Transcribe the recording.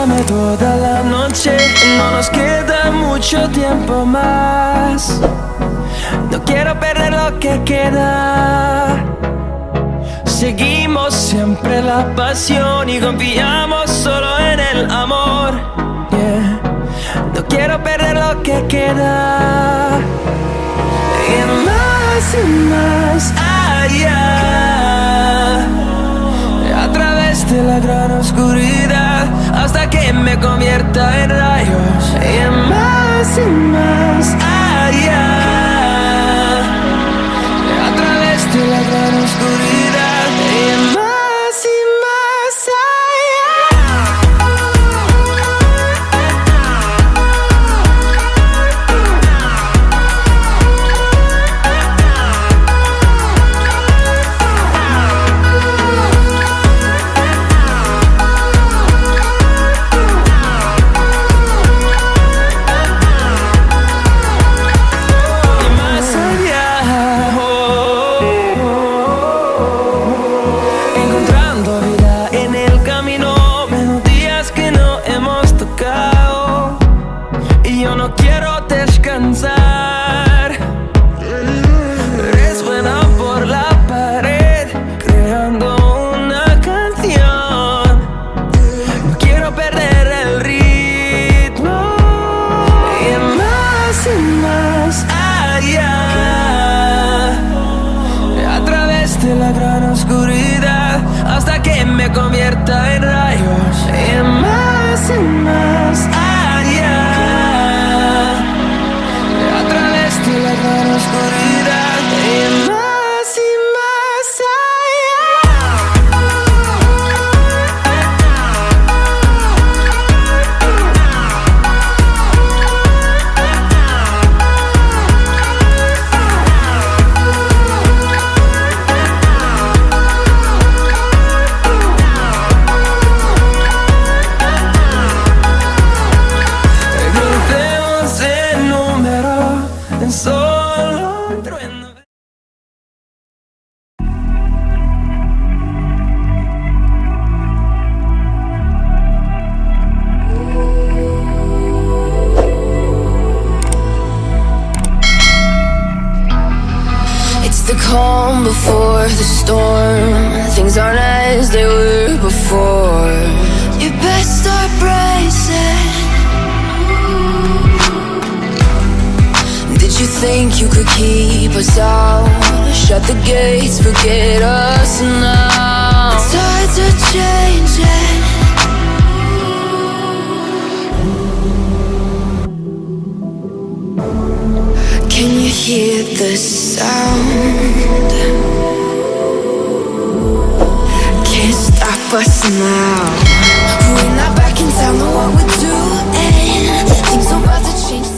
Dame toda la noche, no nos queda mucho tiempo más. No quiero perder lo que queda. Seguimos siempre la pasión y confiamos solo en el amor. Yeah. No quiero perder lo que queda. Y más allá, a través de la gran oscuridad, hasta que me convierta en rayos. Y más allá, a través de la gran oscuridad. Y más convierta en rayos. Y más allá, a través de la gran oscuridad. Y más calm before the storm. Things aren't as they were before. You best start bracing. Did you think you could keep us out? Shut the gates, forget us now. The tides are changing. Can you hear the sound? Can't stop us now. We're not back in town, know what we're doing. Things are about to change.